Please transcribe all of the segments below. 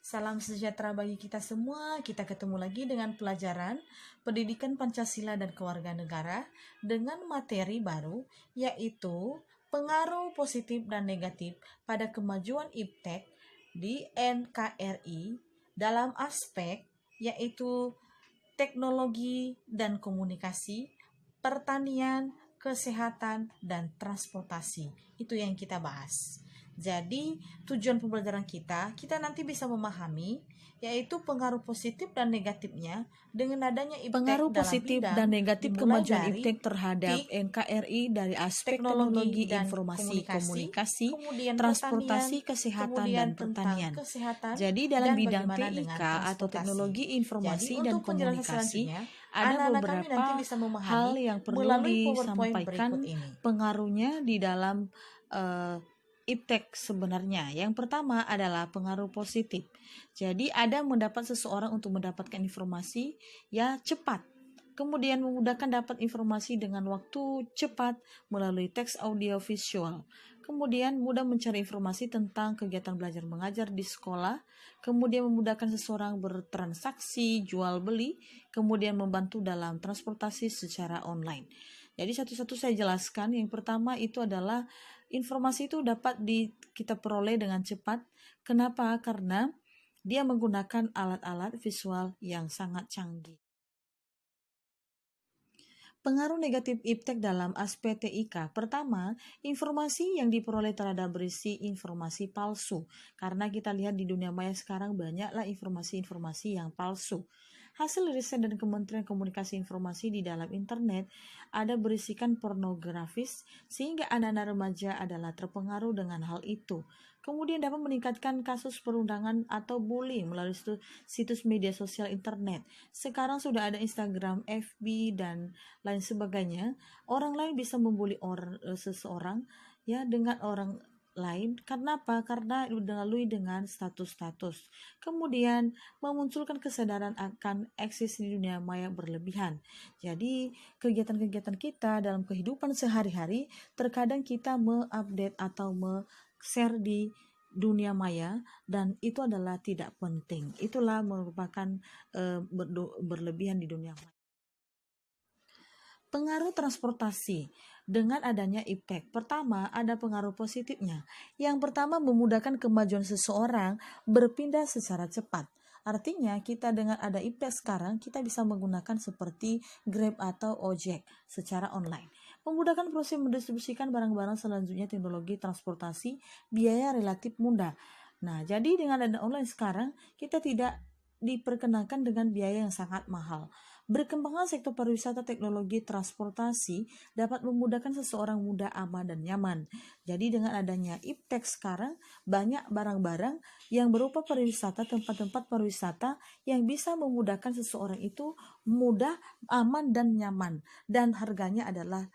Salam sejahtera bagi kita semua. Kita ketemu lagi dengan pelajaran Pendidikan Pancasila dan Kewarganegaraan dengan materi baru, yaitu pengaruh positif dan negatif pada kemajuan iptek di NKRI dalam aspek yaitu teknologi dan komunikasi, pertanian, kesehatan, dan transportasi. Itu yang kita bahas. Jadi, tujuan pembelajaran kita nanti bisa memahami yaitu pengaruh positif dan negatifnya dengan adanya iptek Pengaruh dalam positif bidang dan negatif dimulai kemajuan dari iptek terhadap TIK, NKRI dari aspek teknologi teknologi, dan informasi, komunikasi, kemudian transportasi, pertanian, kesehatan, kemudian dan tentang pertanian. kesehatan, Jadi dalam dan bidang bagaimana dengan TIK atau transportasi. teknologi, Jadi informasi, dan untuk penjelasan komunikasi, selanjutnya, ada anak-anak kami nanti beberapa bisa memahami hal yang perlu melalui PowerPoint disampaikan berikut ini. pengaruhnya di dalam iptek sebenarnya. Yang pertama adalah pengaruh positif. Jadi ada mendapat seseorang untuk mendapatkan informasi ya cepat. Kemudian memudahkan dapat informasi dengan waktu cepat melalui teks audio visual. Kemudian mudah mencari informasi tentang kegiatan belajar mengajar di sekolah. Kemudian memudahkan seseorang bertransaksi, jual beli. Kemudian membantu dalam transportasi secara online. Jadi satu-satu saya jelaskan. Yang pertama itu adalah informasi itu dapat kita peroleh dengan cepat. Kenapa? Karena dia menggunakan alat-alat visual yang sangat canggih. Pengaruh negatif iptek dalam aspek TIK. Pertama, informasi yang diperoleh terhadap berisi informasi palsu. Karena kita lihat di dunia maya sekarang banyaklah informasi-informasi yang palsu. Hasil riset dan Kementerian Komunikasi Informasi di dalam internet ada berisikan pornografis sehingga anak-anak remaja adalah terpengaruh dengan hal itu. Kemudian dapat meningkatkan kasus perundangan atau bullying melalui situs media sosial internet. Sekarang sudah ada Instagram, FB, dan lain sebagainya. Orang lain bisa membuli seseorang ya dengan orang lain. Karena apa? Karena dilalui dengan status-status. Kemudian memunculkan kesadaran akan eksis di dunia maya berlebihan. Jadi kegiatan-kegiatan kita dalam kehidupan sehari-hari terkadang kita mengupdate atau share di dunia maya dan itu adalah tidak penting. Itulah merupakan berlebihan di dunia maya. Pengaruh transportasi dengan adanya iptek. Pertama, ada pengaruh positifnya. Yang pertama, memudahkan kemajuan seseorang berpindah secara cepat. Artinya, kita dengan ada iptek sekarang, kita bisa menggunakan seperti Grab atau ojek secara online. Memudahkan proses mendistribusikan barang-barang selanjutnya teknologi transportasi, biaya relatif mudah. Nah, jadi dengan ada online sekarang, kita tidak diperkenalkan dengan biaya yang sangat mahal. Berkembangnya sektor pariwisata teknologi transportasi dapat memudahkan seseorang mudah, aman, dan nyaman. Jadi dengan adanya iptek sekarang, banyak barang-barang yang berupa pariwisata, tempat-tempat pariwisata yang bisa memudahkan seseorang itu mudah, aman, dan nyaman. Dan harganya adalah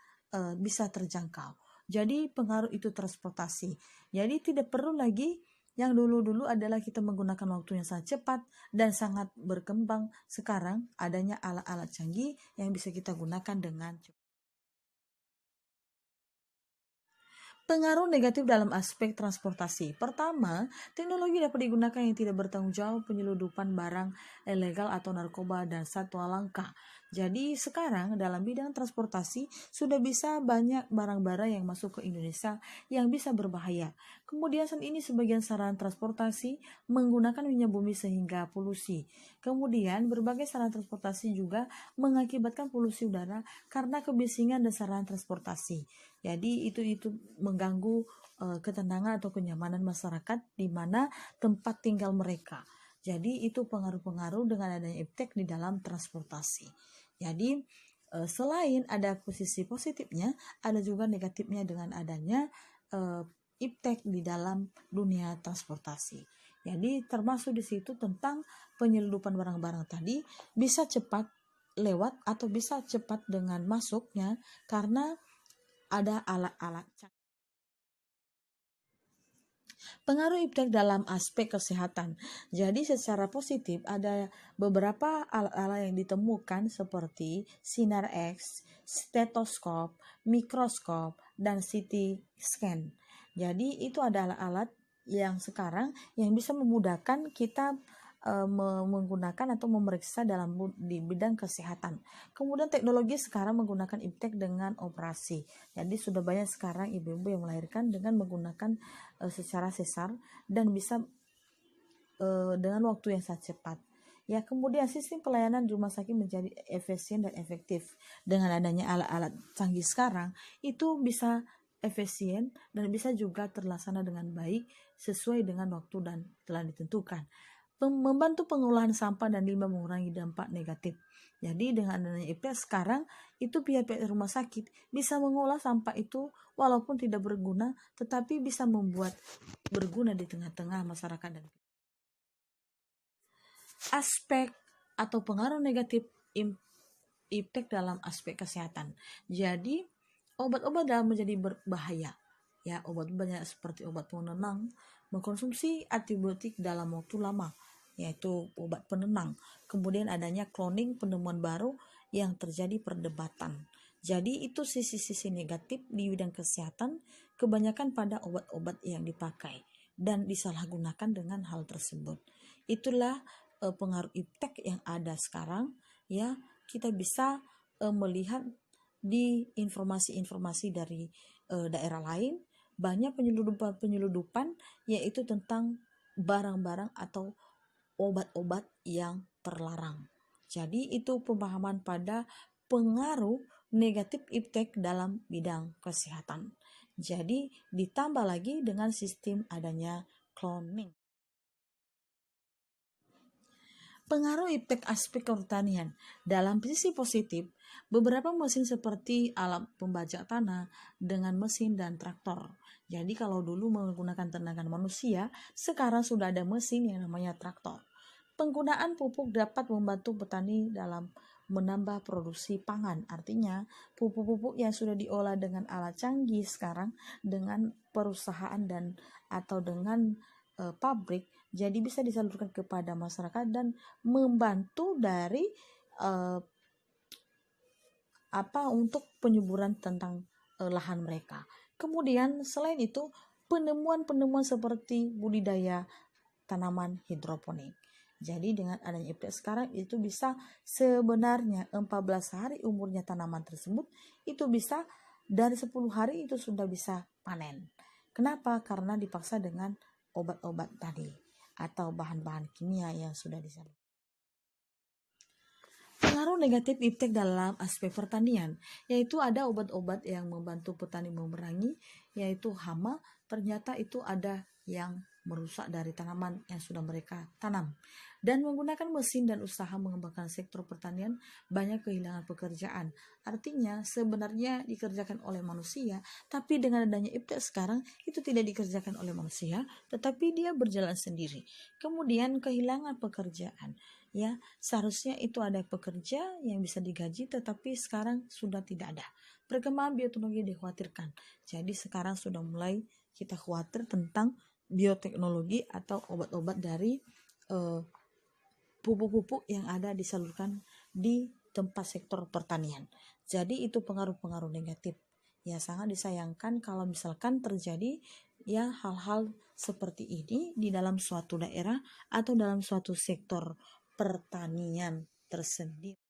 bisa terjangkau. Jadi pengaruh itu transportasi. Jadi tidak perlu lagi yang dulu-dulu adalah kita menggunakan waktu yang sangat cepat dan sangat berkembang. Sekarang adanya alat-alat canggih yang bisa kita gunakan dengan cepat. Pengaruh negatif dalam aspek transportasi. Pertama, teknologi dapat digunakan yang tidak bertanggung jawab penyeludupan barang ilegal atau narkoba dan satwa langka. Jadi sekarang dalam bidang transportasi sudah bisa banyak barang-barang yang masuk ke Indonesia yang bisa berbahaya. Kemudian saat ini sebagian sarana transportasi menggunakan minyak bumi sehingga polusi. Kemudian berbagai sarana transportasi juga mengakibatkan polusi udara karena kebisingan dan sarana transportasi. Jadi itu mengganggu ketenangan atau kenyamanan masyarakat di mana tempat tinggal mereka. Jadi itu pengaruh-pengaruh dengan adanya iptek di dalam transportasi. Jadi selain ada posisi positifnya, ada juga negatifnya dengan adanya iptek di dalam dunia transportasi. Jadi termasuk di situ tentang penyeludupan barang-barang tadi bisa cepat lewat atau bisa cepat dengan masuknya karena ada alat-alat. Pengaruh iptek dalam aspek kesehatan. Jadi secara positif ada beberapa alat-alat yang ditemukan seperti sinar X, stetoskop, mikroskop, dan CT scan. Jadi itu adalah alat yang sekarang yang bisa memudahkan kita menggunakan atau memeriksa di bidang kesehatan. Kemudian teknologi sekarang menggunakan iptek dengan operasi. Jadi sudah banyak sekarang ibu-ibu yang melahirkan dengan menggunakan secara sesar dan bisa dengan waktu yang sangat cepat. Ya, kemudian sistem pelayanan di rumah sakit menjadi efisien dan efektif. Dengan adanya alat-alat canggih sekarang, itu bisa efisien dan bisa juga terlaksana dengan baik sesuai dengan waktu dan telah ditentukan. Membantu pengolahan sampah dan limbah mengurangi dampak negatif. Jadi dengan adanya IPS sekarang itu pihak-pihak rumah sakit bisa mengolah sampah itu walaupun tidak berguna, tetapi bisa membuat berguna di tengah-tengah masyarakat. Dan aspek atau pengaruh negatif iptek dalam aspek kesehatan. Jadi obat-obat dalam menjadi berbahaya. Ya, obat-obatnya seperti obat penenang, mengkonsumsi antibiotik dalam waktu lama, yaitu obat penenang. Kemudian adanya cloning, penemuan baru yang terjadi perdebatan. Jadi itu sisi-sisi negatif di bidang kesehatan, kebanyakan pada obat-obat yang dipakai dan disalahgunakan dengan hal tersebut. Itulah pengaruh iptek yang ada sekarang. Ya, kita bisa melihat di informasi-informasi dari daerah lain banyak penyeludupan yaitu tentang barang-barang atau obat-obat yang terlarang. Jadi itu pemahaman pada pengaruh negatif iptek dalam bidang kesehatan. Jadi ditambah lagi dengan sistem adanya cloning. Pengaruh iptek aspek pertanian. Dalam sisi positif, beberapa mesin seperti alat pembajak tanah dengan mesin dan traktor. Jadi kalau dulu menggunakan tenaga manusia, sekarang sudah ada mesin yang namanya traktor. Penggunaan pupuk dapat membantu petani dalam menambah produksi pangan. Artinya, pupuk-pupuk yang sudah diolah dengan alat canggih sekarang dengan perusahaan dan atau dengan pabrik, jadi bisa disalurkan kepada masyarakat dan membantu dari untuk penyuburan tentang lahan mereka. Kemudian selain itu penemuan-penemuan seperti budidaya tanaman hidroponik. Jadi dengan adanya IPS sekarang itu bisa sebenarnya 14 hari umurnya tanaman tersebut itu bisa dari 10 hari itu sudah bisa panen. Kenapa? Karena dipaksa dengan obat-obat tadi atau bahan-bahan kimia yang sudah disalurkan. Pengaruh negatif iptek dalam aspek pertanian, yaitu ada obat-obat yang membantu petani memerangi, yaitu hama, ternyata itu ada yang merusak dari tanaman yang sudah mereka tanam. Dan menggunakan mesin dan usaha mengembangkan sektor pertanian, banyak kehilangan pekerjaan. Artinya sebenarnya dikerjakan oleh manusia, tapi dengan adanya iptek sekarang, itu tidak dikerjakan oleh manusia, tetapi dia berjalan sendiri. Kemudian kehilangan pekerjaan. Ya, seharusnya itu ada pekerja yang bisa digaji, tetapi sekarang sudah tidak ada. Perkembangan bioteknologi dikhawatirkan. Jadi sekarang sudah mulai kita khawatir tentang bioteknologi atau obat-obat dari pupuk-pupuk yang ada disalurkan di tempat sektor pertanian. Jadi itu pengaruh-pengaruh negatif. Ya sangat disayangkan kalau misalkan terjadi ya hal-hal seperti ini di dalam suatu daerah atau dalam suatu sektor pertanian tersendiri.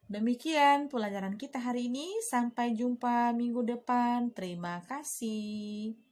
Demikian pelajaran kita hari ini. Sampai jumpa minggu depan. Terima kasih.